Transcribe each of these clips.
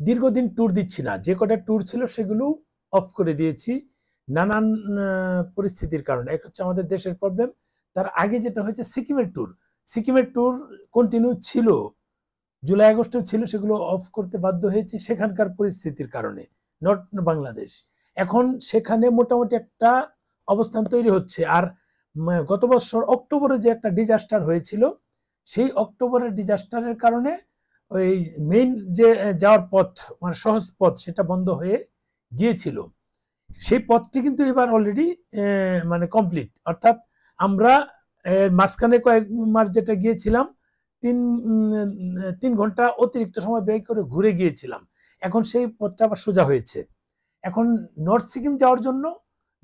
দীর্ঘদিন ট্যুর দিচ্ছি না, যে কটা ট্যুর ছিল সেগুলো অফ করে দিয়েছি নানান পরিস্থিতির কারণে। এক হচ্ছে আমাদের দেশের প্রবলেম, তার আগে যেটা হয়েছে সিকিমের ট্যুর কন্টিনিউ ছিল, জুলাই আগস্টেও ছিল, সেগুলো অফ করতে বাধ্য হয়েছি সেখানকার পরিস্থিতির কারণে, নট বাংলাদেশ। এখন সেখানে মোটামুটি একটা অবস্থান তৈরি হচ্ছে। আর গত বছর অক্টোবরে যে একটা ডিজাস্টার হয়েছিল, সেই অক্টোবরের ডিজাস্টারের কারণে ওই মেইন যে যাওয়ার পথ, মানে সহজ পথ, সেটা বন্ধ হয়ে গিয়েছিল। সেই পথটি কিন্তু এবার অলরেডি মানে কমপ্লিট, অর্থাৎ আমরা মাঝখানে কয়েক মাস যেটা গিয়েছিলাম, তিন ঘন্টা অতিরিক্ত সময় ব্যয় করে ঘুরে গিয়েছিলাম, এখন সেই পথটা আবার সোজা হয়েছে। এখন নর্থ সিকিম যাওয়ার জন্য,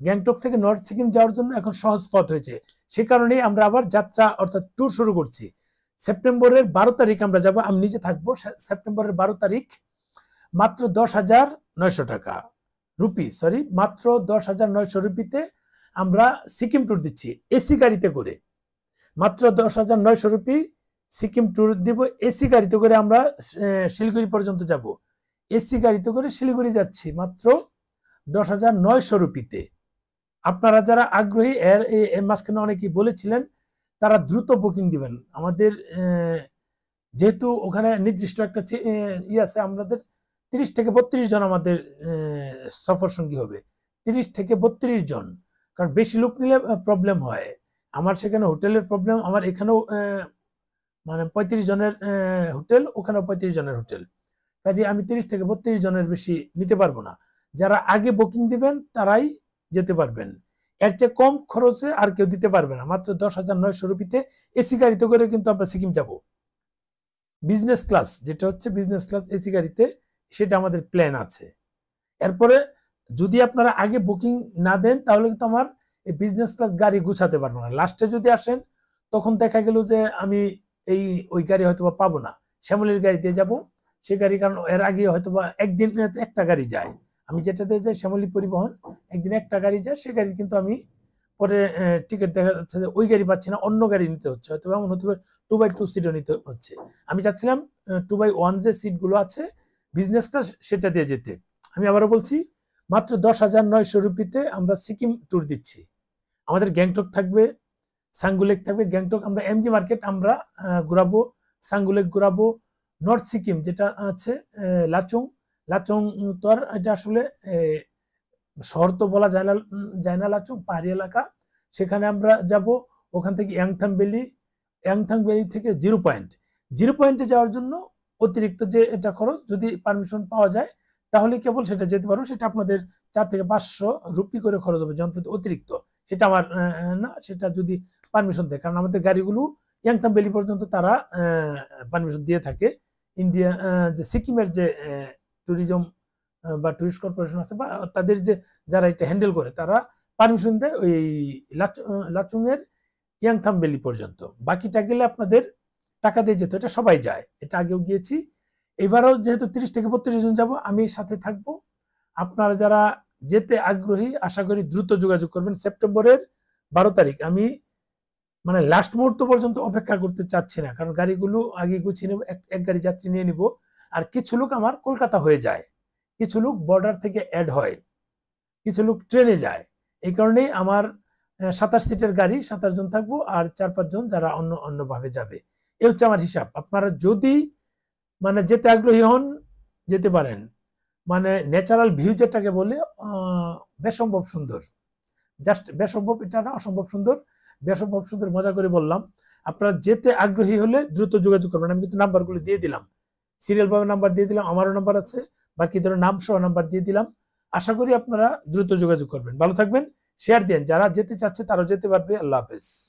গ্যাংটক থেকে নর্থ সিকিম যাওয়ার জন্য এখন সহজ পথ হয়েছে। সে কারণেই আমরা আবার যাত্রা অর্থাৎ ট্যুর শুরু করছি। সেপ্টেম্বরের 12 তারিখ আমরা যাব, আমি নিজে থাকবো। সেপ্টেম্বরের 12 তারিখ মাত্র 10,900 টাকা রুপি, মাত্র 10,900 রুপিতে আমরা সিকিম ট্যুর দিচ্ছি এসি গাড়িতে করে। মাত্র 10,900 রুপি সিকিম ট্যুর দিব এসি গাড়িতে করে। আমরা শিলিগুড়ি পর্যন্ত যাব, এসি গাড়িতে করে শিলিগুড়ি যাচ্ছি মাত্র 10,900 রুপিতে। আপনারা যারা আগ্রহী, এর মাঝখানে অনেকেই বলেছিলেন তারা দ্রুত বুকিং দিবেন আমাদের, যেহেতু ওখানে নির্দিষ্ট একটা আছে, আমাদের 30 থেকে 32 জন আমাদের সফর সঙ্গী হবে, 30 থেকে 32 জন, কারণ বেশি লোক নিলে প্রবলেম হয়। আমার সেখানে হোটেলের প্রবলেম, আমার এখানেও মানে 35 জনের হোটেল, ওখানেও 35 জনের হোটেল, কাজে আমি 30 থেকে 32 জনের বেশি নিতে পারবো না। যারা আগে বুকিং দিবেন তারাই যেতে পারবেন, এর চেয়ে কম খরচে আর কেউ দিতে পারবে না। মাত্র 10,900 রুপিতে এসি গাড়িতে করে কিন্তু আমরা সিকিম যাব, বিজনেস ক্লাস, যেটা হচ্ছে বিজনেস ক্লাস এসি গাড়িতে, সেটা আমাদের প্ল্যান আছে। এরপরে যদি আপনারা আগে বুকিং না দেন তাহলে কিন্তু আমার এই বিজনেস ক্লাস গাড়ি গুছাতে পারবো না। লাস্টে যদি আসেন তখন দেখা গেল যে আমি ওই গাড়ি হয়তোবা পাবো না, শ্যামলির গাড়িতে যাব সে গাড়ি, কারণ এর আগে হয়তোবা একদিন একটা গাড়ি যায়, আমি যেটাতে যাই শ্যামলী পরিবহন, একদিন একটা গাড়ি যায়, সে গাড়ি কিন্তু আমি পরে টিকিট দেখা যাচ্ছে যে ওই গাড়ি পাচ্ছি না, অন্য গাড়ি নিতে হচ্ছে, হয়তো এমন হতে পারে 2x2 সিটও নিতে হচ্ছে। আমি চাচ্ছিলাম 2x1 যে সিটগুলো আছে বিজনেস ক্লাস, সেটা দিয়ে যেতে। আমি আবারও বলছি, মাত্র 10,900 রুপিতে আমরা সিকিম ট্যুর দিচ্ছি। আমাদের গ্যাংটক থাকবে, সাঙ্গুলেক থাকবে। গ্যাংটক আমরা এমজি মার্কেট আমরা ঘুরাবো, সাঙ্গুলেক ঘুরাবো। নর্থ সিকিম যেটা আছে লাচুং তো আর এটা আসলে শহর তো বলা যায় না, লাচুং পাহাড়ি এলাকা, সেখানে আমরা যাব। ওখান থেকে ইয়াংথাং ভ্যালি থেকে জিরো পয়েন্টে যাওয়ার জন্য অতিরিক্ত যে এটা খরচ, যদি পারমিশন পাওয়া যায় তাহলে কেবল সেটা যেতে পারবো, সেটা আপনাদের 4 থেকে 500 রুপি করে খরচ হবে জনপ্রতি অতিরিক্ত, সেটা আমার না, সেটা যদি পারমিশন দেয়, কারণ আমাদের গাড়িগুলো ইয়াংথাং ভ্যালি পর্যন্ত তারা পারমিশন দিয়ে থাকে। ইন্ডিয়া যে সিকিমের যে ট্যুরিজম বা টুরিস্ট কর্পোরেশন আছে, বা তাদের যে যারা এটা হ্যান্ডেল করে, তারা পারমিশন দেয় ওই লাচুং এর ইয়াংথাং ভ্যালি পর্যন্ত। বাকিটা গেলে আপনাদের টাকা দিয়ে যেত, এটা সবাই যায়, এটা আগেও গিয়েছি। এবারও যেহেতু 30 থেকে 32 জন যাব, আমি সাথে থাকব। আপনারা যারা যেতে আগ্রহী আশা করি দ্রুত যোগাযোগ করবেন। সেপ্টেম্বরের 12 তারিখ আমি মানে লাস্ট মুহূর্ত পর্যন্ত অপেক্ষা করতে চাচ্ছি না, কারণ গাড়িগুলো আগে গুছিয়ে নেব, এক গাড়ি যাত্রী নিয়ে নিব। আর কিছু লোক আমার কলকাতা হয়ে যায়, কিছু লোক বর্ডার থেকে অ্যাড হয়, কিছু লোক ট্রেনে যায়। এই কারণেই আমার 27 সিটের গাড়ি, 27 জন থাকবো, আর 4-5 জন যারা অন্যভাবে যাবে। এই হচ্ছে আমার হিসাব। আপনারা যদি মানে যেতে আগ্রহী হন যেতে পারেন। মানে ন্যাচারাল ভিউ যেটাকে বলে বেসম্ভব সুন্দর, জাস্ট বেসম্ভব, এটা না অসম্ভব সুন্দর, বেসম্ভব সুন্দর মজা করে বললাম। আপনারা যেতে আগ্রহী হলে দ্রুত যোগাযোগ করবেন। আমি কিন্তু নাম্বারগুলো দিয়ে দিলাম, সিরিয়াল ভাবে নাম্বার দিয়ে দিলাম, আমারও নাম্বার আছে, বাকি ধরো নাম সহ নাম্বার দিয়ে দিলাম। আশা করি আপনারা দ্রুত যোগাযোগ করবেন। ভালো থাকবেন, শেয়ার দেন, যারা যেতে চাচ্ছে তারাও যেতে পারবে। আল্লাহ হাফেজ।